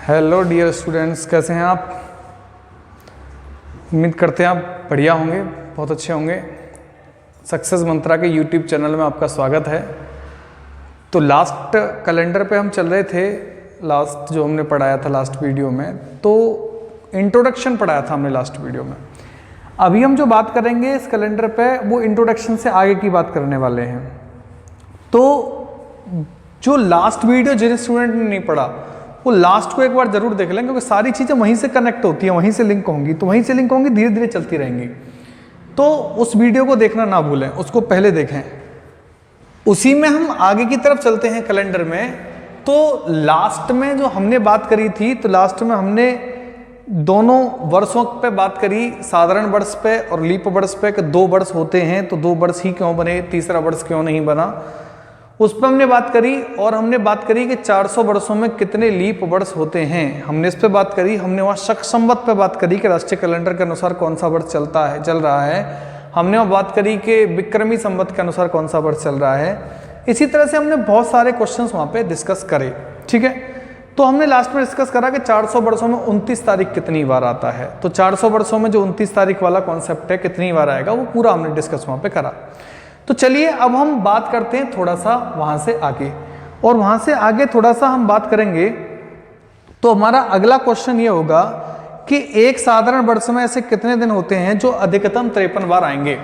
Hello dear students, कैसे हैं आप? उम्मीद करते हैं आप बढ़िया होंगे, बहुत अच्छे होंगे। सक्सेस मंत्रा के यूट्यूब चैनल में आपका स्वागत है। तो लास्ट कैलेंडर पे हम चल रहे थे, लास्ट जो हमने पढ़ाया था लास्ट वीडियो में, तो इंट्रोडक्शन पढ़ाया था हमने लास्ट वीडियो में। अभी हम जो बात करेंगे इस कैलेंडर पे वो इंट्रोडक्शन से आगे की बात करने वाले हैं। तो जो लास्ट वीडियो जिन स्टूडेंट ने नहीं पढ़ा वो लास्ट को एक बार जरूर देख लें, क्योंकि सारी चीज़ें वहीं से कनेक्ट होती हैं, वहीं से लिंक होंगी, तो वहीं से लिंक होंगी, धीरे धीरे चलती रहेंगी। तो उस वीडियो को देखना ना भूलें, उसको पहले देखें, उसी में हम आगे की तरफ चलते हैं कैलेंडर में। तो लास्ट में जो हमने बात करी थी, तो लास्ट में हमने दोनों वर्षों पे बात करी, साधारण वर्ष पे और लीप वर्ष पे, कि 2 वर्ष होते हैं तो 2 वर्ष ही क्यों बने, तीसरा वर्ष क्यों नहीं बना, उस पर हमने बात करी। और हमने बात करी कि 400 वर्षों में कितने लीप वर्ष होते हैं, हमने इस पे बात करी। हमने वहाँ शक संवत पे बात करी कि राष्ट्रीय कैलेंडर के अनुसार कौन सा वर्ष चल रहा है। हमने वहाँ बात करी कि विक्रमी संवत के अनुसार कौन सा वर्ष चल रहा है। इसी तरह से हमने बहुत सारे क्वेश्चंस वहाँ पे डिस्कस करे, ठीक है। तो हमने लास्ट में डिस्कस करा कि 400 वर्षों में 29 तारीख कितनी बार आता है। तो 400 वर्षों में जो 29 तारीख वाला कॉन्सेप्ट है, कितनी बार आएगा, वो पूरा हमने डिस्कस वहाँ पे करा। तो चलिए अब हम बात करते हैं थोड़ा सा वहाँ से आगे, और वहाँ से आगे थोड़ा सा हम बात करेंगे। तो हमारा अगला क्वेश्चन ये होगा कि एक साधारण वर्ष में ऐसे कितने दिन होते हैं जो अधिकतम 53 बार आएंगे।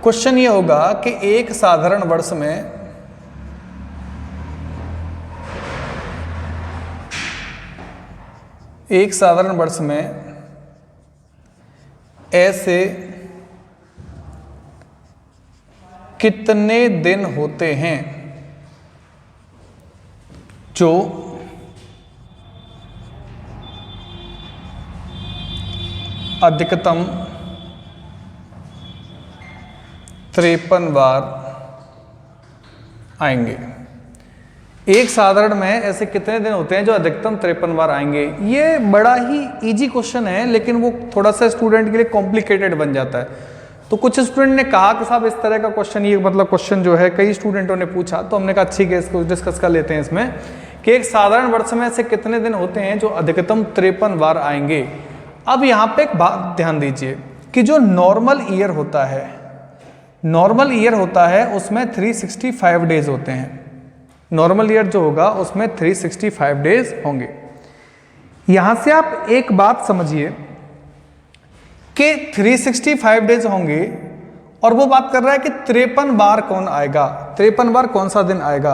क्वेश्चन ये होगा कि एक साधारण वर्ष में ऐसे कितने दिन होते हैं जो अधिकतम 53 बार आएंगे। एक साधारण में ऐसे कितने दिन होते हैं जो अधिकतम 53 बार आएंगे। ये बड़ा ही इजी क्वेश्चन है, लेकिन वो थोड़ा सा स्टूडेंट के लिए कॉम्प्लिकेटेड बन जाता है। तो कुछ स्टूडेंट ने कहा कि साहब इस तरह का क्वेश्चन, ये मतलब क्वेश्चन जो है कई स्टूडेंटों ने पूछा, तो हमने कहा ठीक है, इसको डिस्कस कर लेते हैं इसमें कि एक साधारण वर्ष में ऐसे कितने दिन होते हैं जो अधिकतम 53 बार आएंगे। अब यहाँ पे एक बात ध्यान दीजिए कि जो नॉर्मल ईयर होता है उसमें 365 डेज होते हैं। नॉर्मल ईयर जो होगा उसमें 365 डेज होंगे। यहां से आप एक बात समझिए कि 365 डेज होंगे, और वो बात कर रहा है कि 53 बार कौन आएगा, 53 बार कौन सा दिन आएगा।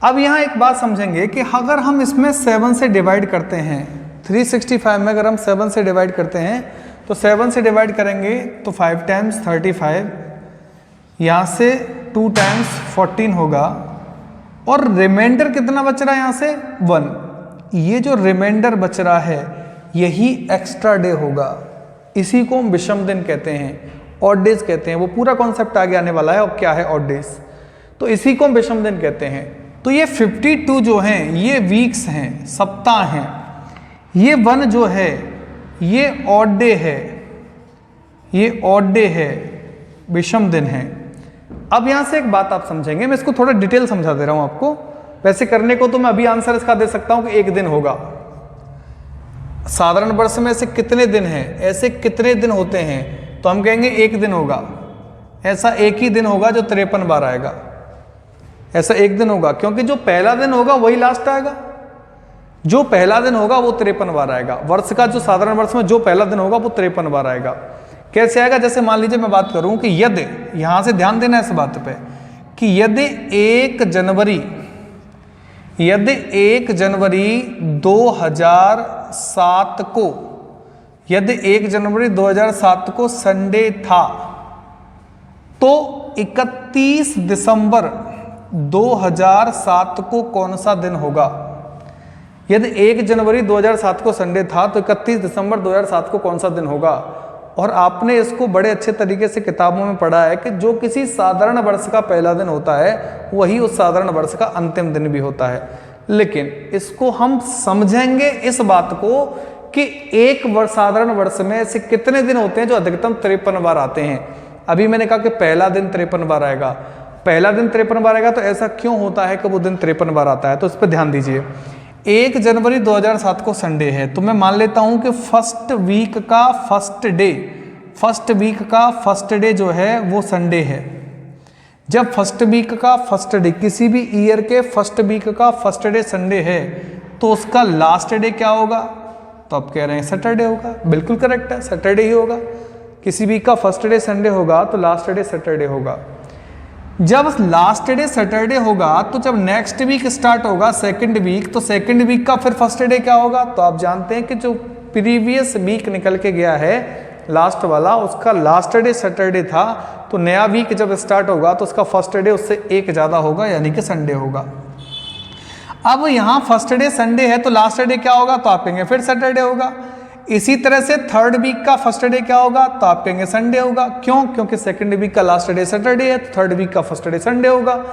अब यहां एक बात समझेंगे कि अगर हम इसमें 7 से डिवाइड करते हैं, 365 में अगर हम 7 से डिवाइड करते हैं, तो 7 से डिवाइड करेंगे तो 5 टाइम्स 35, यहां से 2 टाइम्स 14 होगा, और रिमाइंडर कितना बच रहा है यहां से 1। ये जो रिमाइंडर बच रहा है यही एक्स्ट्रा डे होगा, इसी को हम विषम दिन कहते हैं, ऑड डेज कहते हैं। वो पूरा कॉन्सेप्ट आगे आने वाला है, अब क्या है ऑड डेज, तो इसी को हम विषम दिन कहते हैं। तो ये 52 जो हैं ये वीक्स हैं, सप्ताह हैं। ये 1 जो है ये ऑड डे है, ये ऑड डे है, विषम दिन है। अब यहां से एक बात आप समझेंगे, मैं इसको थोड़ा डिटेल समझा दे रहा हूं आपको। वैसे करने को तो मैं अभी आंसर इसका दे सकता हूं कि 1 दिन होगा। साधारण वर्ष में ऐसे कितने दिन हैं, ऐसे कितने दिन होते हैं, तो हम कहेंगे 1 दिन होगा। ऐसा एक ही दिन होगा जो 53 बार आएगा, ऐसा 1 दिन होगा, क्योंकि जो पहला दिन होगा वही लास्ट आएगा। जो पहला दिन होगा वो 53 बार आएगा। वर्ष का जो साधारण वर्ष में जो पहला दिन होगा वो 53 बार आएगा। कैसे आएगा? जैसे मान लीजिए मैं बात करूं कि यदि, यहां से ध्यान देना इस बात पे, कि यदि 1 जनवरी 2007 को, यदि 1 जनवरी 2007 को संडे था, तो 31 दिसंबर 2007 को कौन सा दिन होगा। यदि 1 जनवरी 2007 को संडे था तो 31 दिसंबर 2007 को कौन सा दिन होगा। और आपने इसको बड़े अच्छे तरीके से किताबों में पढ़ा है कि जो किसी साधारण वर्ष का पहला दिन होता है वही उस साधारण वर्ष का अंतिम दिन भी होता है। लेकिन इसको हम समझेंगे इस बात को कि एक साधारण वर्ष में ऐसे कितने दिन होते हैं जो अधिकतम 53 बार आते हैं। अभी मैंने कहा कि पहला दिन 53 बार आएगा, पहला दिन 53 बार आएगा, तो ऐसा क्यों होता है कि वो दिन 53 बार आता है? तो इस पर ध्यान दीजिए। 1 जनवरी 2007 को संडे है, तो मैं मान लेता हूं कि फर्स्ट वीक का फर्स्ट डे जो है वो संडे है। जब फर्स्ट वीक का फर्स्ट डे, किसी भी ईयर के फर्स्ट वीक का फर्स्ट डे संडे है, तो उसका लास्ट डे क्या होगा? तो आप कह रहे हैं सैटरडे होगा। बिल्कुल करेक्ट है, सैटरडे ही होगा। किसी वीक का फर्स्ट डे संडे होगा तो लास्ट डे सैटरडे होगा। जब लास्ट डे सैटरडे होगा तो जब नेक्स्ट वीक स्टार्ट होगा सेकंड वीक, तो सेकंड वीक का फिर फर्स्ट डे क्या होगा? तो आप जानते हैं कि जो प्रीवियस वीक निकल के गया है लास्ट वाला, उसका लास्ट डे सैटरडे था, तो नया वीक जब स्टार्ट होगा तो उसका फर्स्ट डे उससे एक ज़्यादा होगा, यानी कि संडे होगा। अब यहाँ फर्स्ट डे संडे है तो लास्ट डे क्या होगा? तो आप कहेंगे फिर सैटरडे होगा। इसी तरह से थर्ड वीक का फर्स्ट डे क्या होगा? तो आप कहेंगे संडे होगा। क्यों? क्योंकि सेकंड वीक का लास्ट डे सैटरडे है, तो थर्ड वीक का फर्स्ट डे संडे होगा।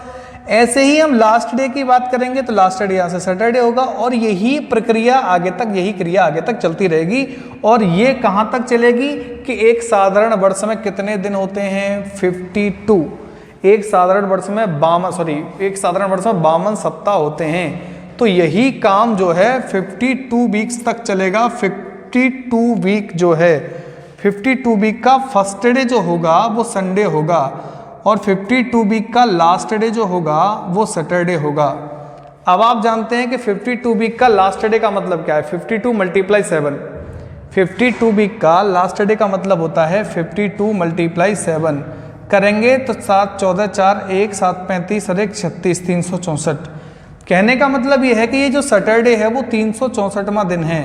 ऐसे ही हम लास्ट डे की बात करेंगे तो लास्ट डे यहाँ से सैटरडे होगा, और यही प्रक्रिया आगे तक, यही क्रिया आगे तक चलती रहेगी। और ये कहाँ तक चलेगी कि एक साधारण वर्ष में कितने दिन होते हैं? 52। एक साधारण वर्ष में 52 सप्ताह होते हैं। तो यही काम जो है 52 वीक्स तक चलेगा। 52 वीक जो है, 52 वीक का फर्स्ट डे जो होगा वो संडे होगा, और 52 वीक का लास्ट डे जो होगा वो सैटरडे होगा। अब आप जानते हैं कि 52 वीक का लास्ट डे का मतलब क्या है? 52 × 7। 52 वीक का लास्ट डे का मतलब होता है 52 × 7 करेंगे तो 7, 14, 4, 1, 7, 35 और 1, 36, 364। कहने का मतलब ये है कि ये जो सैटरडे है वो 364वां दिन है।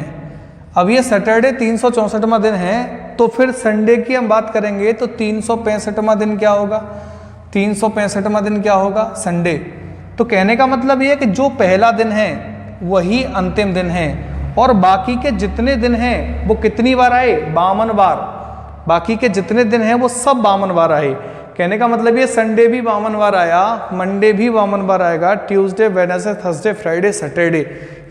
अब ये सैटरडे 364वां दिन है, तो फिर संडे की हम बात करेंगे तो 365वां दिन क्या होगा? 365वां दिन क्या होगा? संडे। तो कहने का मतलब ये है कि जो पहला दिन है वही अंतिम दिन है, और बाकी के जितने दिन हैं वो कितनी बार आए? 52 बार। बाकी के जितने दिन हैं वो सब 52 बार आए। कहने का मतलब ये संडे भी 52 बार आया, मंडे भी 52 बार आएगा, Tuesday, Wednesday, Thursday, Friday, Saturday,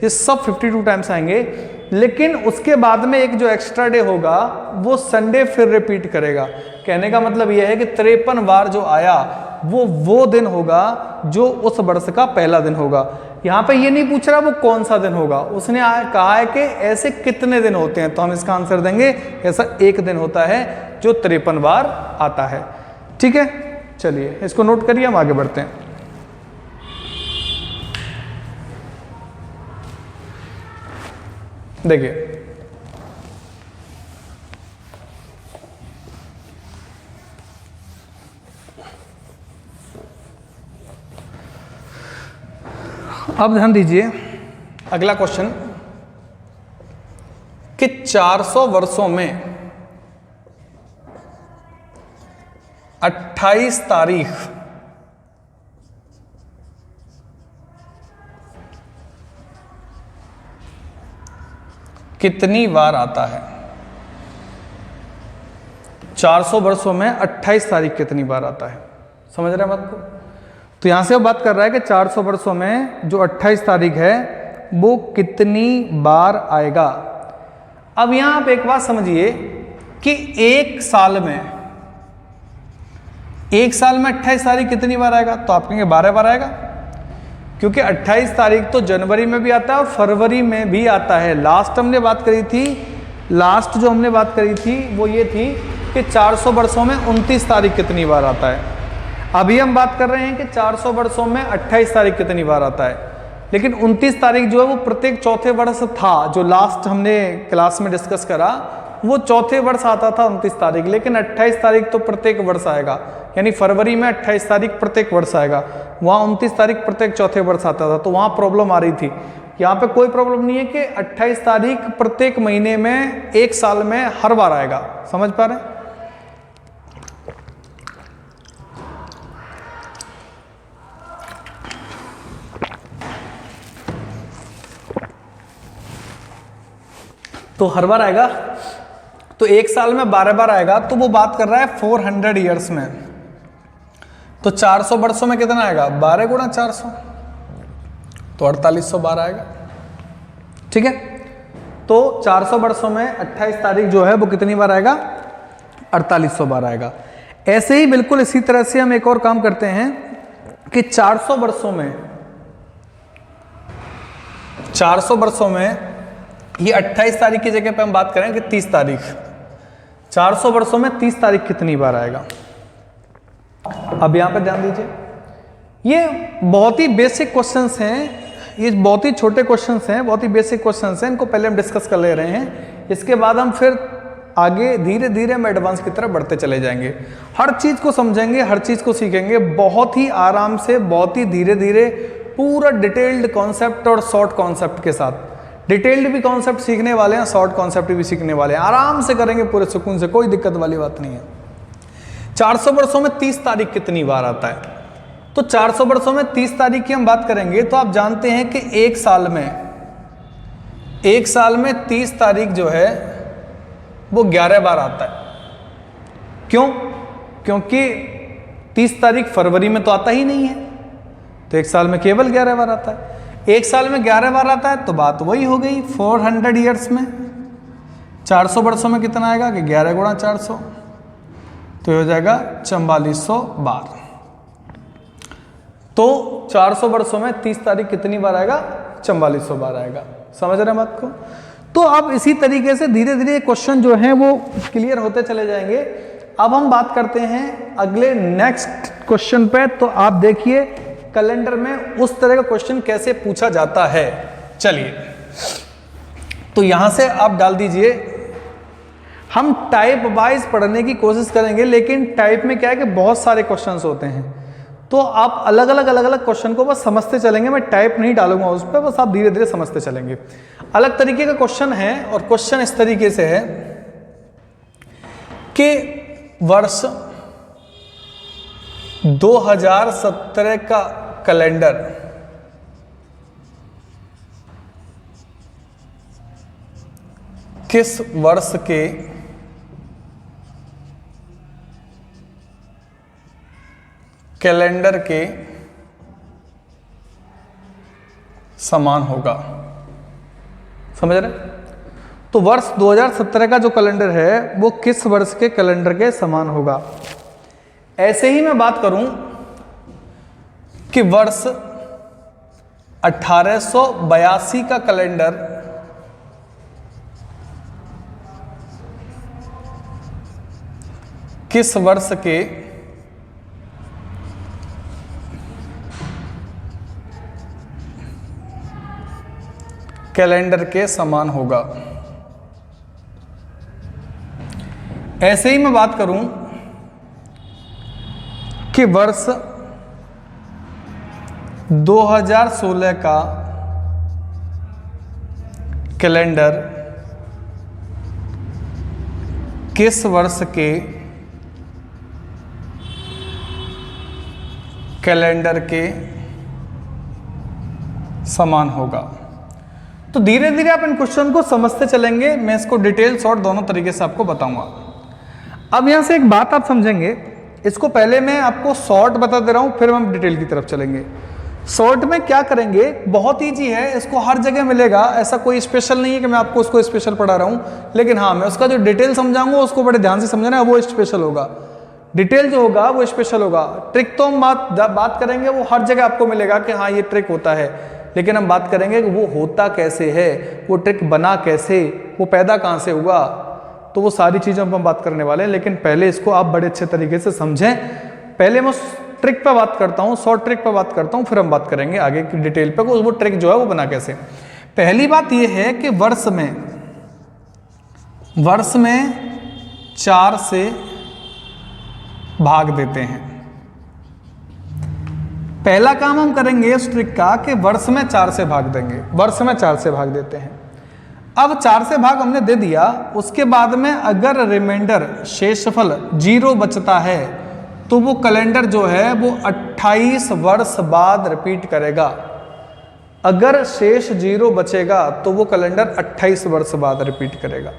ये सब 52 टाइम्स आएंगे। लेकिन उसके बाद में एक जो एक्स्ट्रा डे होगा वो संडे फिर रिपीट करेगा। कहने का मतलब यह है कि 53 बार जो आया वो दिन होगा जो उस वर्ष का पहला दिन होगा। यहाँ पे ये नहीं पूछ रहा वो कौन सा दिन होगा, उसने कहा है कि ऐसे कितने दिन होते हैं, तो हम इसका आंसर देंगे ऐसा एक दिन होता है जो 53 बार आता है। ठीक है, चलिए इसको नोट करिए, हम आगे बढ़ते हैं। देखिए अब ध्यान दीजिए अगला क्वेश्चन कि 400 वर्षों में 28 तारीख कितनी बार आता है? 400 वर्षों में 28 तारीख कितनी बार आता है? समझ रहे हैं बात को? तो यहां से वो बात कर रहा है कि 400 वर्षों में जो 28 तारीख है वो कितनी बार आएगा। अब यहां आप एक बात समझिए कि एक साल में 28 तारीख कितनी बार आएगा? तो आप कहेंगे 12 बार आएगा, क्योंकि 28 तारीख तो जनवरी में भी आता है और फरवरी में भी आता है। लास्ट जो हमने बात करी थी वो ये थी कि 400 वर्षों में 29 तारीख कितनी बार आता है। अभी हम बात कर रहे हैं कि 400 वर्षों में 28 तारीख कितनी बार आता है, लेकिन 29 तारीख जो है वो प्रत्येक चौथे वर्ष था। जो लास्ट हमने क्लास में डिस्कस करा वो चौथे वर्ष आता था 29 तारीख, लेकिन 28 तारीख तो प्रत्येक वर्ष आएगा, यानी फरवरी में 28 तारीख प्रत्येक वर्ष आएगा, वहाँ 29 तारीख प्रत्येक चौथे वर्ष आता था, तो वहाँ प्रॉब्लम आ रही थी। यहाँ पे कोई प्रॉब्लम नहीं है कि 28 तारीख प्रत्येक महीने में एक साल में हर बार आएगा। समझ पा रहे हैं? तो हर बार आएगा, तो एक साल में 12 बार आएगा, तो वो बात कर रहा है 400 ईयर्स में। तो 400 वर्षों में कितना आएगा? 12 × 400, तो 4800 बार आएगा। ठीक है, तो 400 वर्षों में 28 तारीख जो है वो कितनी बार आएगा? 4800 बार आएगा। ऐसे ही बिल्कुल इसी तरह से हम एक और काम करते हैं कि 400 वर्षों में 400 वर्षों में ये 28 तारीख की जगह पे हम बात करें कि 30 तारीख, 400 वर्षों में 30 तारीख कितनी बार आएगा। अब यहां पर ध्यान दीजिए, ये बहुत ही बेसिक क्वेश्चंस हैं, ये बहुत ही छोटे क्वेश्चंस हैं, बहुत ही बेसिक क्वेश्चंस हैं, इनको पहले हम डिस्कस कर ले रहे हैं। इसके बाद हम फिर आगे धीरे धीरे हम एडवांस की तरफ बढ़ते चले जाएंगे, हर चीज़ को समझेंगे, हर चीज़ को सीखेंगे, बहुत ही आराम से, बहुत ही धीरे धीरे, पूरा डिटेल्ड कॉन्सेप्ट और शॉर्ट कॉन्सेप्ट के साथ। डिटेल्ड भी कॉन्सेप्ट सीखने वाले हैं, शॉर्ट कॉन्सेप्ट भी सीखने वाले हैं, आराम से करेंगे, पूरे सुकून से, कोई दिक्कत वाली बात नहीं है। 400 वर्षों में 30 तारीख कितनी बार आता है? तो 400 वर्षों में 30 तारीख की हम बात करेंगे तो आप जानते हैं कि एक साल में 30 तारीख जो है वो 11 बार आता है। क्यों? क्योंकि 30 तारीख फरवरी में तो आता ही नहीं है, तो एक साल में केवल 11 बार आता है। एक साल में 11 बार आता है तो बात वही हो गई 400 ईयर्स में। 400 वर्षों में कितना आएगा कि 11 गुणा 400, तो हो जाएगा 4400 बार। तो 400 वर्षों में 30 तारीख कितनी बार आएगा? 4400 बार आएगा। समझ रहे हैं बात को? तो अब इसी तरीके से धीरे धीरे क्वेश्चन जो हैं वो क्लियर होते चले जाएंगे। अब हम बात करते हैं अगले नेक्स्ट क्वेश्चन पे। तो आप देखिए कैलेंडर में उस तरह का क्वेश्चन कैसे पूछा जाता है। चलिए, तो यहां से आप डाल दीजिए, हम टाइप वाइज पढ़ने की कोशिश करेंगे, लेकिन टाइप में क्या है कि बहुत सारे क्वेश्चंस होते हैं, तो आप अलग अलग क्वेश्चन को बस समझते चलेंगे। मैं टाइप नहीं डालूंगा उस पर, बस आप धीरे धीरे समझते चलेंगे। अलग तरीके का क्वेश्चन है, और क्वेश्चन इस तरीके से है कि वर्ष 2017 का कैलेंडर किस वर्ष के कैलेंडर के समान होगा? समझ रहे? तो वर्ष 2017 का जो कैलेंडर है वो किस वर्ष के कैलेंडर के समान होगा। ऐसे ही मैं बात करूं कि वर्ष 1882 का कैलेंडर किस वर्ष के कैलेंडर के समान होगा। ऐसे ही मैं बात करूं कि वर्ष 2016 का कैलेंडर किस वर्ष के कैलेंडर के समान होगा। तो धीरे धीरे आप इन क्वेश्चन को समझते चलेंगे, मैं इसको डिटेल शॉर्ट दोनों तरीके से आपको बताऊंगा। अब यहां से एक बात आप समझेंगे, इसको पहले मैं आपको शॉर्ट बता दे रहा हूं, फिर हम डिटेल की तरफ चलेंगे। शॉर्ट में क्या करेंगे, बहुत ईजी है, इसको हर जगह मिलेगा, ऐसा कोई स्पेशल नहीं है कि मैं आपको उसको स्पेशल पढ़ा रहा हूं, लेकिन हाँ मैं उसका जो डिटेल समझाऊंगा उसको बड़े ध्यान से समझना है, वो स्पेशल होगा। डिटेल जो होगा वो स्पेशल होगा। ट्रिक तो हम बात करेंगे, वो हर जगह आपको मिलेगा कि हाँ ये ट्रिक होता है, लेकिन हम बात करेंगे कि वो होता कैसे है, वो ट्रिक बना कैसे, वो पैदा कहाँ से हुआ, तो वो सारी चीज़ों पर हम बात करने वाले हैं। लेकिन पहले इसको आप बड़े अच्छे तरीके से समझें। पहले मैं ट्रिक पे बात करता हूँ, शॉर्ट ट्रिक पे बात करता हूँ, फिर हम बात करेंगे आगे की डिटेल पे वो ट्रिक जो है वो बना कैसे। पहली बात ये है कि वर्ष में 4 से भाग देते हैं। पहला काम हम करेंगे उस ट्रिक का कि वर्ष में 4 से भाग देंगे, वर्ष में 4 से भाग देते हैं। अब 4 से भाग हमने दे दिया, उसके बाद में अगर रिमाइंडर शेषफल 0 बचता है तो वो कैलेंडर जो है वो 28 वर्ष बाद रिपीट करेगा। अगर शेष 0 बचेगा तो वो कैलेंडर 28 वर्ष बाद रिपीट करेगा।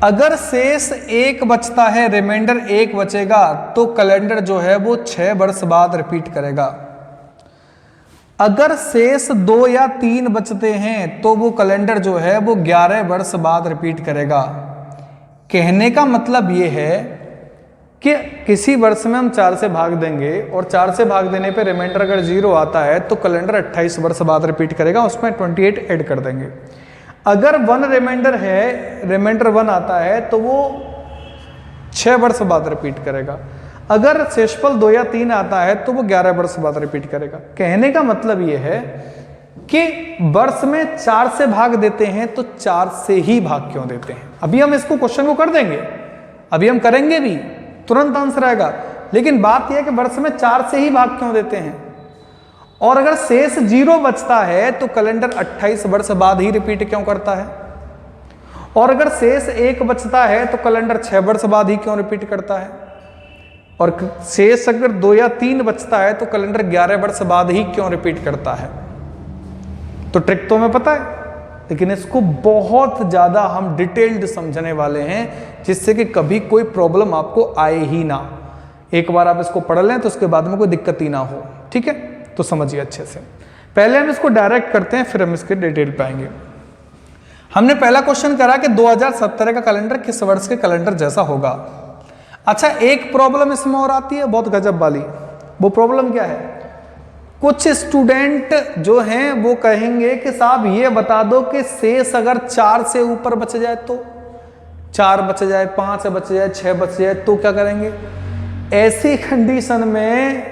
अगर शेष 1 बचता है, रिमाइंडर 1 बचेगा, तो कैलेंडर जो है वो 6 वर्ष बाद रिपीट करेगा। अगर शेष 2 या 3 बचते हैं तो वो कैलेंडर जो है वो 11 वर्ष बाद रिपीट करेगा। कहने का मतलब ये है कि किसी वर्ष में हम 4 से भाग देंगे और 4 से भाग देने पे रिमाइंडर अगर 0 आता है तो कैलेंडर 28 वर्ष बाद रिपीट करेगा, उसमें 28 ऐड कर देंगे। अगर 1 रिमाइंडर है, रिमाइंडर 1 आता है तो वो 6 वर्ष बाद रिपीट करेगा। अगर शेषफल 2 या 3 आता है तो वो 11 वर्ष बाद रिपीट करेगा। कहने का मतलब ये है कि वर्ष में 4 से भाग देते हैं तो 4 से ही भाग क्यों देते हैं। अभी हम इसको क्वेश्चन को कर देंगे, अभी हम करेंगे भी, तुरंत आंसर आएगा। लेकिन बात यह है कि वर्ष में 4 से ही भाग क्यों देते हैं। और अगर शेष 0 बचता है तो कैलेंडर 28 वर्ष बाद ही रिपीट क्यों करता है। और अगर शेष 1 बचता है तो कैलेंडर 6 वर्ष बाद ही क्यों रिपीट करता है। और शेष अगर 2 या 3 बचता है तो कैलेंडर 11 वर्ष बाद ही क्यों रिपीट करता है। तो ट्रिक तो हमें पता है, लेकिन इसको बहुत ज्यादा हम डिटेल्ड समझने वाले हैं जिससे कि कभी कोई प्रॉब्लम आपको आए ही ना। एक बार आप इसको पढ़ लें तो उसके बाद में कोई दिक्कत ही ना हो। ठीक है, तो समझिए अच्छे से। पहले हम इसको डायरेक्ट करते हैं, फिर हम इसके डिटेल पे आएंगे। हमने पहला क्वेश्चन करा कि 2017 का कैलेंडर किस वर्ष के कैलेंडर जैसा होगा। अच्छा, एक प्रॉब्लम इसमें और आती है बहुत गजब वाली। वो प्रॉब्लम क्या है, कुछ स्टूडेंट जो हैं वो कहेंगे कि साहब ये बता दो कि शेष अगर 4 से ऊपर बच जाए तो, 4 बच जाए, 5 बच जाए, 6 बच जाए तो क्या करेंगे। ऐसी कंडीशन में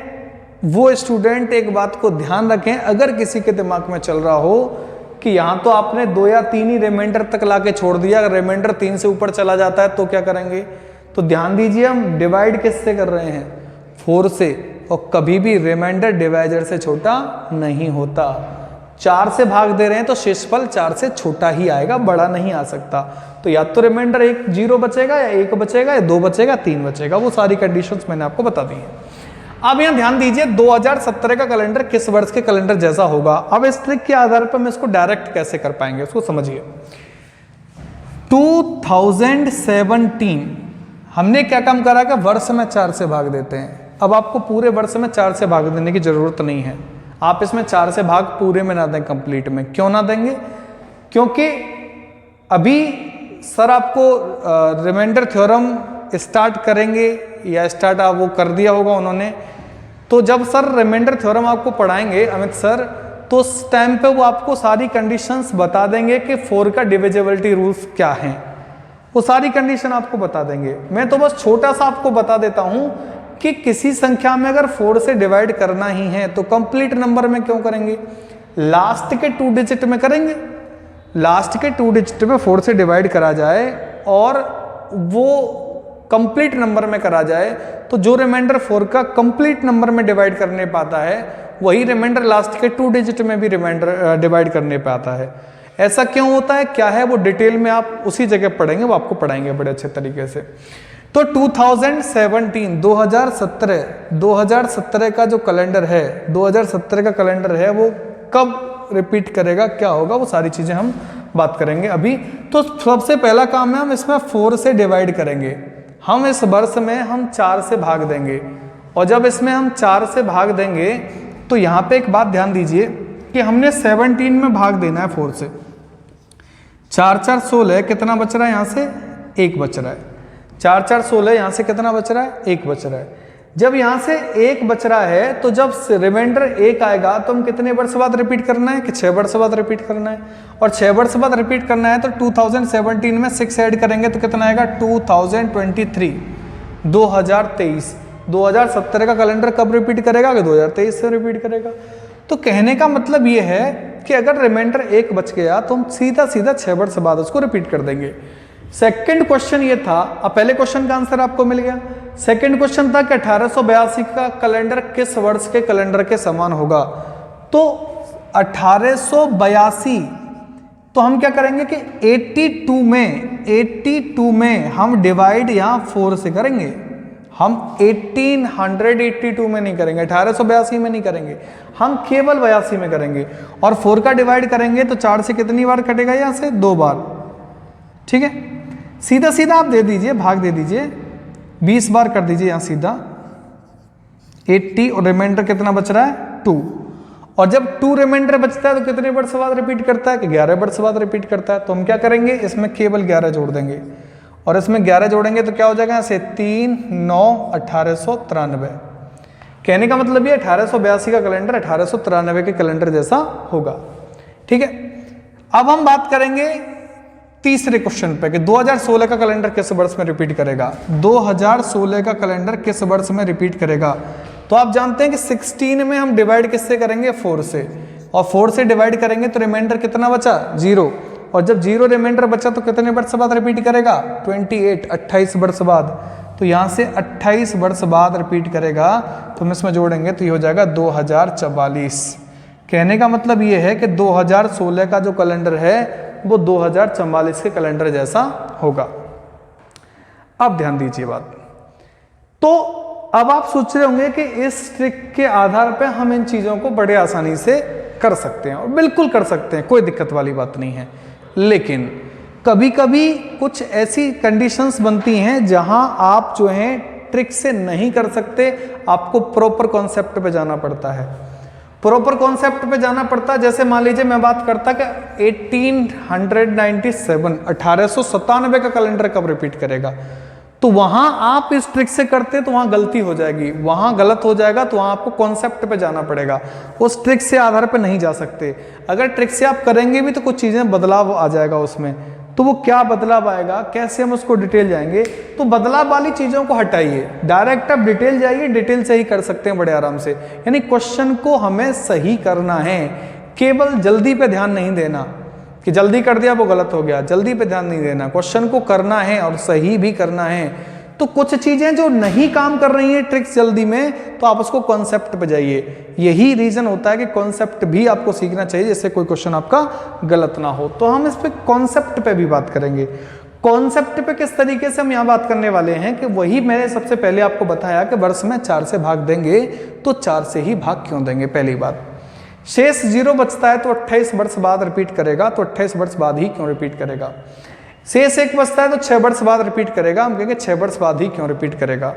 वो स्टूडेंट एक बात को ध्यान रखें, अगर किसी के दिमाग में चल रहा हो कि यहाँ तो आपने 2 या 3 ही रिमाइंडर तक लाके छोड़ दिया, अगर रिमाइंडर 3 से ऊपर चला जाता है तो क्या करेंगे। तो ध्यान दीजिए, हम डिवाइड किससे कर रहे हैं, 4 से। और कभी भी रिमाइंडर डिवाइजर से छोटा नहीं होता। 4 से भाग दे रहे हैं तो शेषफल 4 से छोटा ही आएगा, बड़ा नहीं आ सकता। तो या तो रिमाइंडर 1 0 बचेगा, या 1 बचेगा, या 2 बचेगा, 3 बचेगा। वो सारी कंडीशंस मैंने आपको बता दी हैं। अब यहाँ ध्यान दीजिए, 2017 का कैलेंडर किस वर्ष के कैलेंडर जैसा होगा। अब इस ट्रिक के आधार पर हम इसको डायरेक्ट कैसे कर पाएंगे, उसको समझिए। 2017 हमने क्या काम करा कि वर्ष में 4 से भाग देते हैं। अब आपको पूरे वर्ष में 4 से भाग देने की जरूरत नहीं है। आप इसमें 4 से भाग पूरे में ना दें, कंप्लीट में। क्यों ना देंगे, क्योंकि अभी सर आपको रिमाइंडर थ्योरम स्टार्ट करेंगे, या स्टार्ट आप वो कर दिया होगा उन्होंने। तो जब सर रिमाइंडर थ्योरम आपको पढ़ाएंगे अमित सर, तो उस टाइम पे वो आपको सारी कंडीशंस बता देंगे कि 4 का डिविजिबिलिटी रूल्स क्या हैं। वो सारी कंडीशन आपको बता देंगे। मैं तो बस छोटा सा आपको बता देता हूं कि किसी संख्या में अगर 4 से डिवाइड करना ही है तो कंप्लीट नंबर में क्यों करेंगे, लास्ट के 2 डिजिट में करेंगे। लास्ट के 2 डिजिट में 4 से डिवाइड करा जाए और वो कंप्लीट नंबर में करा जाए, तो जो रिमाइंडर 4 का कंप्लीट नंबर में डिवाइड करने पाता है वही रिमाइंडर लास्ट के 2 डिजिट में भी रिमाइंडर डिवाइड करने पाता है। ऐसा क्यों होता है, क्या है, वो डिटेल में आप उसी जगह पढ़ेंगे, वो आपको पढ़ाएंगे बड़े अच्छे तरीके से। तो 2017 का जो कैलेंडर है, 2017 का कैलेंडर है, वो कब रिपीट करेगा, क्या होगा, वो सारी चीजें हम बात करेंगे अभी। तो सबसे पहला काम है, हम इसमें 4 से डिवाइड करेंगे। हम इस वर्ष में हम 4 से भाग देंगे, और जब इसमें हम 4 से भाग देंगे तो यहाँ पे एक बात ध्यान दीजिए कि हमने 17 में भाग देना है 4 से। 4 4 16, कितना बच रहा है यहाँ से, 1 बच रहा है। 4 4 16, यहाँ से कितना बच रहा है, 1 बच रहा है। जब यहाँ से 1 बच रहा है तो जब रिमाइंडर 1 आएगा तो हम कितने वर्ष बाद रिपीट करना है, कि 6 वर्ष बाद रिपीट करना है। और 6 वर्ष बाद रिपीट करना है तो 2017 में 6 ऐड करेंगे तो कितना आएगा, 2023, 2023। 2017 का कैलेंडर कब रिपीट करेगा, कि 2023 से रिपीट करेगा। तो कहने का मतलब ये है कि अगर रिमाइंडर 1 बच गया तो हम सीधा सीधा 6 वर्ष बाद उसको रिपीट कर देंगे। सेकंड क्वेश्चन ये था, अब पहले क्वेश्चन का आंसर आपको मिल गया। सेकंड क्वेश्चन था कि 1882 का कैलेंडर किस वर्ष के कैलेंडर के समान होगा। तो 1882, तो हम क्या करेंगे कि 82 में हम डिवाइड यहाँ 4 से करेंगे। हम 1882 में नहीं करेंगे, 1882 में नहीं करेंगे, हम केवल 82 में करेंगे। और 4 का डिवाइड करेंगे तो 4 से कितनी बार कटेगा, यहाँ से 2 बार। ठीक है, सीधा सीधा आप दे दीजिए, भाग दे दीजिए, 20 बार कर दीजिए यहाँ सीधा। 80 और रिमाइंडर कितना बच रहा है, 2। और जब 2 रिमाइंडर बचता है तो कितने वर्ष बाद रिपीट करता है, कि 11 वर्ष बाद रिपीट करता है। तो हम क्या करेंगे, इसमें केवल 11 जोड़ देंगे। और इसमें 11 जोड़ेंगे तो क्या हो जाएगा, यहाँ से 3 9 1893। कहने का मतलब ये 1882 का कैलेंडर 1893 के कैलेंडर जैसा होगा। ठीक है, अब हम बात करेंगे तीसरे क्वेश्चन पे कि 2016 का कैलेंडर किस वर्ष में रिपीट करेगा। 2016 का कैलेंडर किस वर्ष में रिपीट करेगा। तो आप जानते हैं कि 16 में हम डिवाइड किससे करेंगे, 4 से, और 4 से डिवाइड करेंगे तो रिमाइंडर कितना बचा, 0, और जब 0 रिमाइंडर बचा तो कितने वर्ष बाद रिपीट करेगा, 28 28 वर्ष बाद। तो यहाँ से 28 वर्ष बाद रिपीट करेगा, तो हम इसमें जोड़ेंगे तो ये हो जाएगा 2044। कहने का मतलब ये है कि 2016 का जो कैलेंडर है वो 2044 के कैलेंडर जैसा होगा। अब ध्यान दीजिए बात, तो अब आप सोच रहे होंगे कि इस ट्रिक के आधार पर हम इन चीजों को बड़े आसानी से कर सकते हैं, और बिल्कुल कर सकते हैं, कोई दिक्कत वाली बात नहीं है। लेकिन कभी कभी कुछ ऐसी कंडीशंस बनती हैं जहां आप जो है ट्रिक से नहीं कर सकते, आपको प्रॉपर कॉन्सेप्ट पे जाना पड़ता है। प्रॉपर कॉन्सेप्ट पे जाना पड़ता है, जैसे मान लीजिए मैं बात करता कि 1897 का कैलेंडर कब रिपीट करेगा, तो वहां आप इस ट्रिक से करते तो वहां गलती हो जाएगी, वहां गलत हो जाएगा, तो वहां आपको कॉन्सेप्ट पे जाना पड़ेगा, उस ट्रिक से आधार पे नहीं जा सकते। अगर ट्रिक से आप करेंगे भी तो कुछ चीजें बदलाव आ जाएगा उसमें, तो वो क्या बदलाव आएगा, कैसे हम उसको डिटेल जाएंगे। तो बदलाव वाली चीजों को हटाइए, डायरेक्ट आप डिटेल जाइए, डिटेल से ही कर सकते हैं बड़े आराम से। यानी क्वेश्चन को हमें सही करना है, केवल जल्दी पे ध्यान नहीं देना कि जल्दी कर दिया वो गलत हो गया, जल्दी पे ध्यान नहीं देना, क्वेश्चन को करना है और सही भी करना है। तो कुछ चीजें जो नहीं काम कर रही हैं ट्रिक्स जल्दी में, तो आप उसको कॉन्सेप्ट पे जाइए। यही रीजन होता है कि कॉन्सेप्ट भी आपको सीखना चाहिए, जिससे कोई क्वेश्चन आपका गलत ना हो। तो हम इस पे कॉन्सेप्ट पे भी बात करेंगे। कॉन्सेप्ट पे किस तरीके से हम यहाँ बात करने वाले हैं कि वही मैंने सबसे पहले आपको बताया कि वर्ष में 4 से भाग देंगे, तो 4 से ही भाग क्यों देंगे, पहली बात। शेष 0 बचता है तो 28 वर्ष बाद रिपीट करेगा, तो 28 वर्ष बाद ही क्यों रिपीट करेगा। शेष 1 बचता है तो 6 वर्ष बाद रिपीट करेगा, हम कहेंगे 6 वर्ष बाद ही क्यों रिपीट करेगा।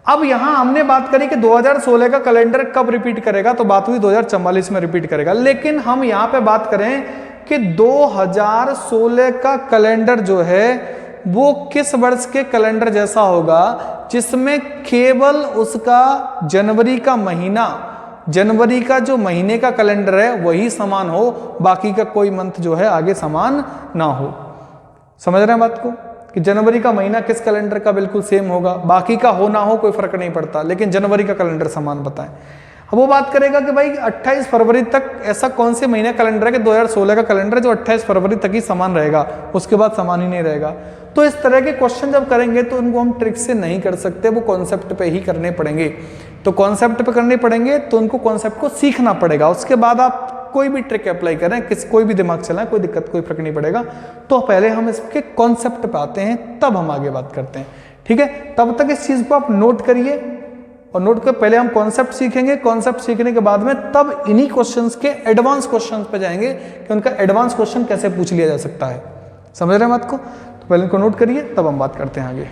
अब यहां हमने बात करी कि 2016 का कैलेंडर कब रिपीट करेगा, तो बात हुई 2044 में रिपीट करेगा। लेकिन हम यहां पे बात करें कि 2016 का कैलेंडर जो है वो किस वर्ष के कैलेंडर जैसा होगा, जिसमें केवल उसका जनवरी का महीना, जनवरी का जो महीने का कैलेंडर है वही समान हो, बाकी का कोई मंथ जो है आगे समान ना हो। समझ रहे हैं बात को, कि जनवरी का महीना किस कैलेंडर का बिल्कुल सेम होगा, बाकी का हो ना हो कोई फर्क नहीं पड़ता, लेकिन जनवरी का कैलेंडर समान बताएं। अब वो बात करेगा कि भाई 28 फरवरी तक ऐसा कौन से महीने कैलेंडर है कि 2016 का कैलेंडर जो 28 फरवरी तक ही समान रहेगा, उसके बाद समान ही नहीं रहेगा। तो इस तरह के क्वेश्चन जब करेंगे तो उनको हम ट्रिक से नहीं कर सकते, वो कॉन्सेप्ट पे ही करने पड़ेंगे। तो कॉन्सेप्ट पे करने पड़ेंगे तो उनको कॉन्सेप्ट को सीखना पड़ेगा, उसके बाद आप कोई भी ट्रिक अप्लाई करें, कोई भी दिमाग चलाएं, कोई दिक्कत कोई फर्क नहीं पड़ेगा। तो पहले हम इसके कॉन्सेप्ट पे आते हैं, तब हम आगे बात करते हैं। ठीक है, तब तक इस चीज को आप नोट करिए, और नोट कर पहले हम कॉन्सेप्ट सीखेंगे, कॉन्सेप्ट सीखने के बाद में तब इन्हीं क्वेश्चंस के एडवांस क्वेश्चंस पे जाएंगे कि उनका एडवांस क्वेश्चन कैसे पूछ लिया जा सकता है। समझ रहे हैं बात को, तो पहले इनको नोट करिए, तब हम बात करते हैं आगे।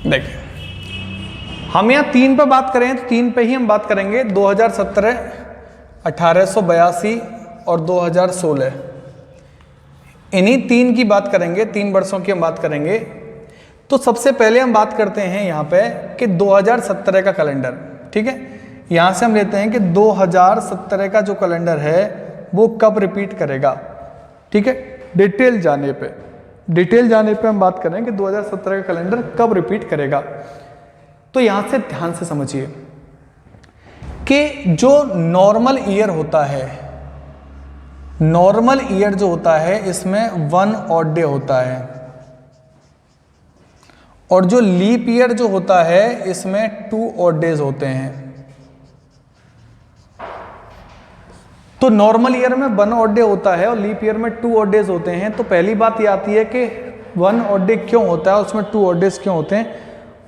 देखिए, हम यहाँ 3 पे बात करें तो 3 पे ही हम बात करेंगे, 2017, 1882 और 2016, इन्हीं 3 की बात करेंगे, 3 वर्षों की हम बात करेंगे। तो सबसे पहले हम बात करते हैं यहाँ पे कि 2017 का कैलेंडर। ठीक है, यहाँ से हम लेते हैं कि 2017 का जो कैलेंडर है वो कब रिपीट करेगा। ठीक है, डिटेल जाने पे हम बात करें कि 2017 का कैलेंडर कब रिपीट करेगा। तो यहां से ध्यान से समझिए कि जो नॉर्मल ईयर होता है, नॉर्मल ईयर जो होता है इसमें 1 ऑड डे होता है, और जो लीप ईयर जो होता है इसमें 2 ऑड डेज होते हैं। तो नॉर्मल ईयर में 1 ऑड डे होता है और लीप ईयर में 2 ऑड डेज होते हैं। तो पहली बात ये आती है कि 1 ऑड डे क्यों होता है, उसमें 2 ऑड डेज क्यों होते हैं।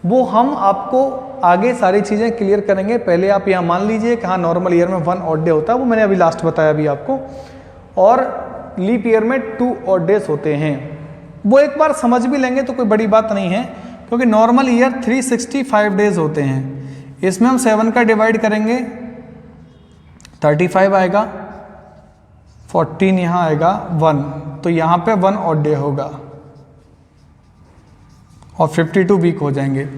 वो हम आपको आगे सारी चीज़ें क्लियर करेंगे। पहले आप यहाँ मान लीजिए कि हाँ नॉर्मल ईयर में 1 ऑड डे होता है, वो मैंने अभी लास्ट बताया अभी आपको, और लीप ईयर में 2 ऑड डेज होते हैं। वो एक बार समझ भी लेंगे तो कोई बड़ी बात नहीं है, क्योंकि नॉर्मल ईयर 365 डेज होते हैं। इसमें हम 7 का डिवाइड करेंगे 35 आएगा, 14 यहाँ आएगा 1, तो यहाँ पे 1 ऑड डे होगा और 52 वीक हो जाएंगे।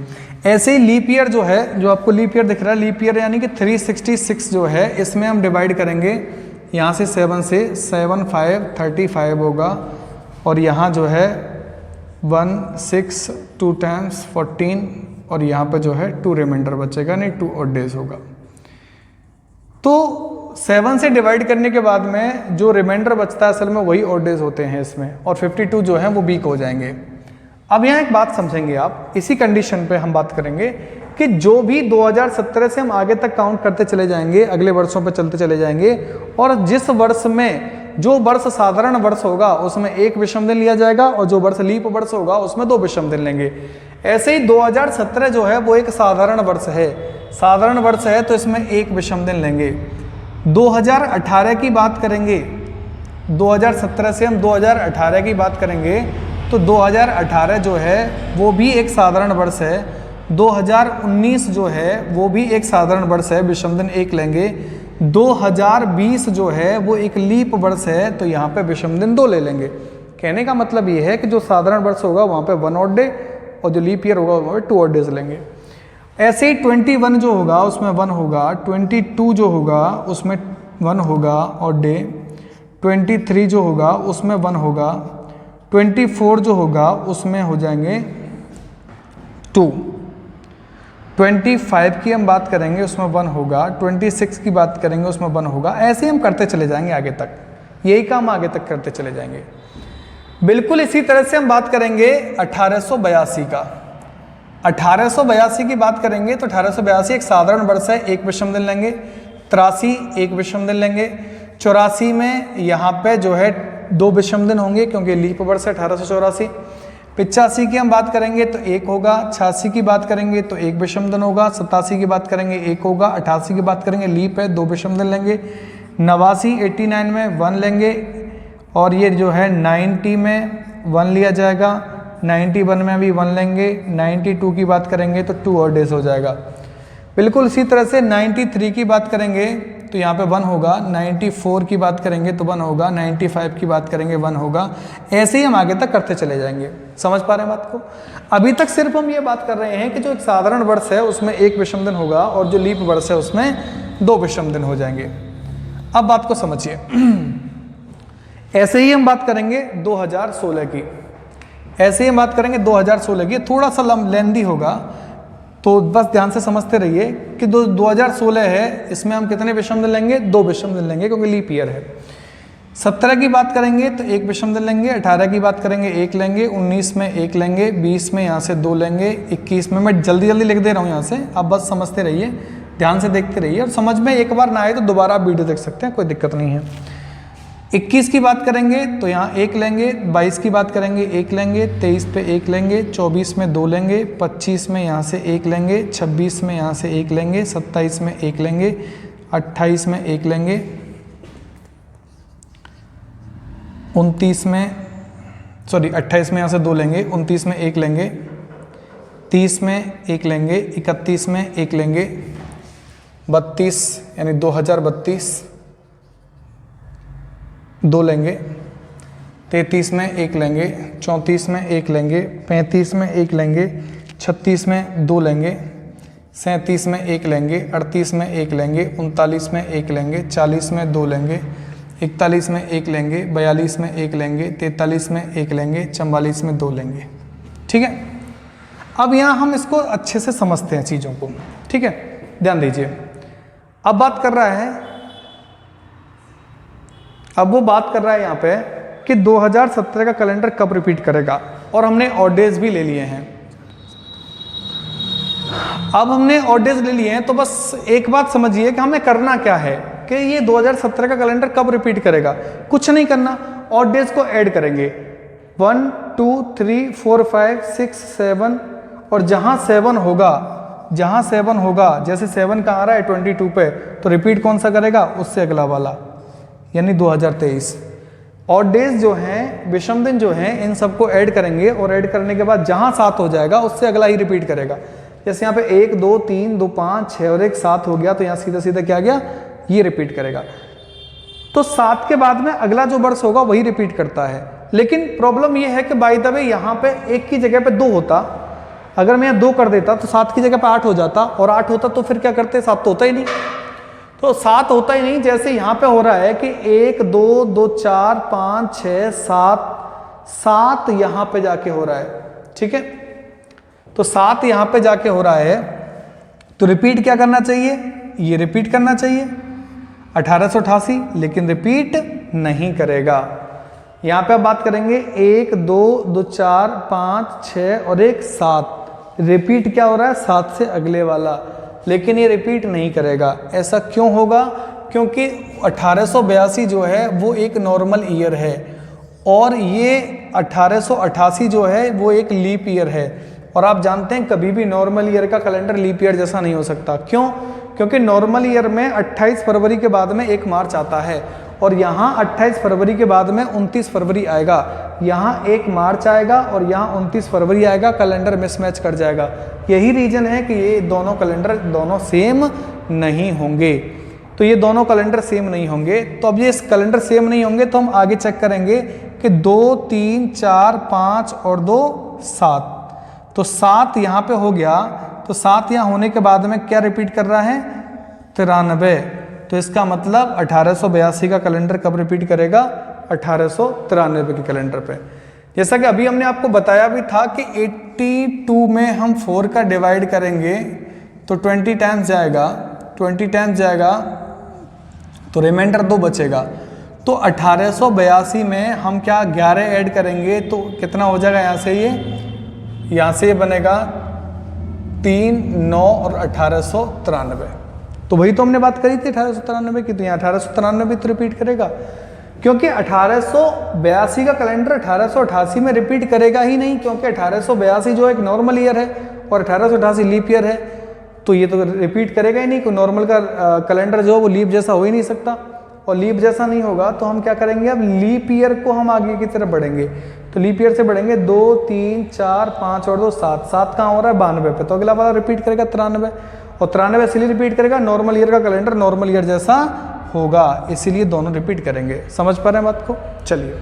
ऐसे ही लीप ईयर जो है, जो आपको लीप ईयर दिख रहा है, लीप ईयर यानी कि 366 जो है, इसमें हम डिवाइड करेंगे यहाँ से 7 से, 7 5 35 होगा, और यहाँ जो है 1 6 2 टाइम्स 14, और यहाँ पे जो है 2 रिमाइंडर बचेगा, नहीं 2 ऑड डेज होगा। तो 7 से डिवाइड करने के बाद में जो रिमाइंडर बचता है असल में वही ऑड डेज होते हैं इसमें, और 52 जो है वो वीक हो जाएंगे। अब यहाँ एक बात समझेंगे आप, इसी कंडीशन पे हम बात करेंगे कि जो भी 2017 से हम आगे तक काउंट करते चले जाएंगे, अगले वर्षों पे चलते चले जाएंगे, और जिस वर्ष में जो वर्ष साधारण वर्ष होगा उसमें 1 विषम दिन लिया जाएगा, और जो वर्ष लीप वर्ष होगा उसमें 2 विषम दिन लेंगे। ऐसे ही 2017 जो है वो एक साधारण वर्ष है, साधारण वर्ष है तो इसमें 1 विषम दिन लेंगे। 2018 की बात करेंगे, 2017 से हम 2018 की बात करेंगे, तो 2018 जो है वो भी एक साधारण वर्ष है। 2019 जो है वो भी एक साधारण वर्ष है, विषम दिन 1 लेंगे। 2020 जो है वो एक लीप वर्ष है, तो यहाँ पे विषम दिन 2 ले लेंगे। कहने का मतलब ये है कि जो साधारण वर्ष होगा वहाँ पे 1 ऑड डे, और जो लीप ईयर होगा वहाँ पे 2 ऑड डेज लेंगे। ऐसे ही 21 जो होगा उसमें 1 होगा, 22 जो होगा उसमें 1 होगा ऑड डे, 23 जो होगा उसमें 1 होगा, 24 जो होगा उसमें हो जाएंगे 2, 25 की हम बात करेंगे उसमें 1 होगा, 26 की बात करेंगे उसमें 1 होगा। ऐसे हम करते चले जाएंगे आगे तक, यही काम आगे तक करते चले जाएंगे। बिल्कुल इसी तरह से हम बात करेंगे 1882 का। 1882 की बात करेंगे तो 1882 एक साधारण वर्ष है, 1 विषम दिन लेंगे। 83 1 विषम दिन लेंगे। 84 में यहाँ पे जो है 2 विषम दिन होंगे क्योंकि लीप वर्ष है 1884। 85 की हम बात करेंगे तो 1 होगा। 86 की बात करेंगे तो 1 विषम दिन होगा। 87 की बात करेंगे 1 होगा। 88 की बात करेंगे लीप है 2 विषम दिन लेंगे। 89 89 में 1 लेंगे, और ये जो है 90 में 1 लिया जाएगा। 91 में भी 1 लेंगे। 92 की बात करेंगे तो 2 और डेज हो जाएगा। बिल्कुल इसी तरह से 93 की बात करेंगे तो यहाँ पे 1 होगा। 94 की बात करेंगे तो 1 होगा। 95 की बात करेंगे 1 होगा। ऐसे ही हम आगे तक करते चले जाएंगे। समझ पा रहे हैं बात को? अभी तक सिर्फ हम ये बात कर रहे हैं कि जो एक साधारण वर्ष है उसमें 1 विषम दिन होगा और जो लीप वर्ष है उसमें 2 विषम दिन हो जाएंगे। अब बात को समझिए। ऐसे ही हम बात करेंगे 2016 की। ऐसे ही हम बात करेंगे 2016 की। थोड़ा सा लेंदी होगा तो बस ध्यान से समझते रहिए कि 2016 है, इसमें हम कितने विषम दिन लेंगे? 2 विषम दिन लेंगे क्योंकि लीप ईयर है। 17 की बात करेंगे तो 1 विषम दिन लेंगे। 18 की बात करेंगे 1 लेंगे। 19 में 1 लेंगे। 20 में यहाँ से 2 लेंगे। 21 में मैं जल्दी जल्दी लिख दे रहा हूँ यहाँ से, आप बस समझते रहिए, ध्यान से देखते रहिए, और समझ में एक बार ना आए तो दोबारा आप वीडियो देख सकते हैं, कोई दिक्कत नहीं है। 21 की बात करेंगे तो यहाँ 1 लेंगे। 22 की बात करेंगे 1 लेंगे। 23 पे 1 लेंगे। 24 में 2 लेंगे। 25 में यहाँ से 1 लेंगे। 26 में यहाँ से 1 लेंगे। 27 में 1 लेंगे। 28 में 1 लेंगे। 29 में 28 में यहाँ से 2 लेंगे। 29 में 1 लेंगे। 30 में 1 लेंगे। 31 में 1 लेंगे। 32 यानी 2032 2 लेंगे। 33 में 1 लेंगे। 34 में 1 लेंगे। 35 में 1 लेंगे। 36 में 2 लेंगे। 37 में 1 लेंगे। 38 में 1 लेंगे। 39 में 1 लेंगे। 40 में 2 लेंगे। 41 में 1 लेंगे। 42 में 1 लेंगे। 43 में 1 लेंगे। 44 में 2 लेंगे। ठीक है, अब यहाँ हम इसको अच्छे से समझते हैं चीज़ों को। ठीक है, ध्यान दीजिए। अब बात कर रहा है, अब वो बात कर रहा है यहाँ पे कि 2017 का कैलेंडर कब रिपीट करेगा, और हमने ऑड डेज भी ले लिए हैं। अब हमने ऑड डेज ले लिए हैं तो बस एक बात समझिए कि हमें करना क्या है कि ये 2017 का कैलेंडर कब रिपीट करेगा। कुछ नहीं करना, ऑड डेज को ऐड करेंगे। 1 2 3 4 5 6 7 और जहाँ 7 होगा, जैसे 7 कहाँ आ रहा है 22 पे, तो रिपीट कौन सा करेगा, उससे अगला वाला, यानी 2023। और डेज जो हैं, विषम दिन जो हैं, इन सबको ऐड करेंगे और ऐड करने के बाद जहाँ 7 हो जाएगा उससे अगला ही रिपीट करेगा। जैसे यहाँ पे 1 2 3 2 5 6 और 1 7 हो गया, तो यहाँ सीधा सीधा क्या गया, ये रिपीट करेगा। तो 7 के बाद में अगला जो वर्ष होगा वही रिपीट करता है। लेकिन प्रॉब्लम ये है कि बाय द वे यहाँ पे 1 की जगह पे 2 होता, अगर मैं यहाँ 2 कर देता तो 7 की जगह पे 8 हो जाता, और 8 होता तो फिर क्या करते, 7 तो होता ही नहीं, तो 7 होता ही नहीं। जैसे यहाँ पे हो रहा है कि 1 2 2 4 5 6 7 यहाँ पे जाके हो रहा है, ठीक है। तो 7 यहाँ पे जाके हो रहा है, तो रिपीट क्या करना चाहिए, ये रिपीट करना चाहिए 1888, लेकिन रिपीट नहीं करेगा। यहाँ पे आप बात करेंगे 1 2 2 4 5 6 और 1 7, रिपीट क्या हो रहा है, 7 से अगले वाला, लेकिन ये रिपीट नहीं करेगा। ऐसा क्यों होगा, क्योंकि 1882 जो है वो एक नॉर्मल ईयर है, और ये 1888 जो है वो एक लीप ईयर है। और आप जानते हैं कभी भी नॉर्मल ईयर का कैलेंडर लीप ईयर जैसा नहीं हो सकता। क्यों, क्योंकि नॉर्मल ईयर में 28 फरवरी के बाद में 1 मार्च आता है, और यहाँ 28 फरवरी के बाद में 29 फरवरी आएगा, यहाँ 1 मार्च आएगा और यहाँ 29 फरवरी आएगा, कैलेंडर मिसमैच कर जाएगा। यही रीज़न है कि ये दोनों कैलेंडर दोनों सेम नहीं होंगे। तो ये दोनों कैलेंडर सेम नहीं होंगे। तो अब ये इस कैलेंडर सेम नहीं होंगे तो हम आगे चेक करेंगे कि 2 3 4 5 और 2 7, तो 7 यहाँ पे हो गया, तो 7 यहाँ होने के बाद में क्या रिपीट कर रहा है, 93। तो इसका मतलब 1882 का कैलेंडर कब रिपीट करेगा, 1893 के कैलेंडर पे। जैसा कि अभी हमने आपको बताया भी था कि 82 में हम 4 का डिवाइड करेंगे तो 20 टाइम्स जाएगा, 20 टाइम्स जाएगा तो रिमाइंडर 2 बचेगा। तो 1882 में हम क्या 11 ऐड करेंगे तो कितना हो जाएगा, यहाँ से ये बनेगा 3 9 और 1893। तो वही तो हमने बात करी थी 1893 की, तो यहाँ 1893 तो रिपीट करेगा, क्योंकि 1882 का कैलेंडर 1888 में रिपीट करेगा ही नहीं, क्योंकि 1882 जो एक नॉर्मल ईयर है और 1888 लीप ईयर है, तो ये तो रिपीट करेगा ही नहीं। कोई नॉर्मल का कैलेंडर जो वो लीप जैसा हो ही नहीं सकता, और लीप जैसा नहीं होगा तो हम क्या करेंगे, अब लीप ईयर को हम आगे की तरफ बढ़ेंगे। तो लीप ईयर से बढ़ेंगे 2 3 4 5 और 2 7, 7 कहाँ हो रहा है 92 पे, तो अगला वाला रिपीट करेगा 93, और 93 इसलिए रिपीट करेगा, नॉर्मल ईयर का कैलेंडर नॉर्मल ईयर जैसा होगा, इसीलिए दोनों रिपीट करेंगे। समझ पा रहे हैं बात को। चलिए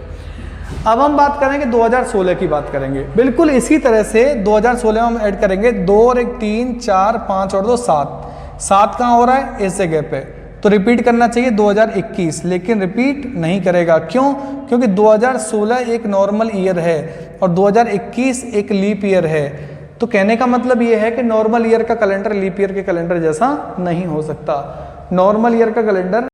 अब हम बात करेंगे 2016 की बात करेंगे। बिल्कुल इसी तरह से 2016 में हम ऐड करेंगे 2 और 1 3 4 5 और 2 7, 7 कहाँ हो रहा है इस जगह पे, तो रिपीट करना चाहिए 2021, लेकिन रिपीट नहीं करेगा। क्यों, क्योंकि 2016 एक नॉर्मल ईयर है और 2021 एक लीप ईयर है। तो कहने का मतलब ये है कि नॉर्मल ईयर का कैलेंडर लीप ईयर के कैलेंडर जैसा नहीं हो सकता। नॉर्मल ईयर का कैलेंडर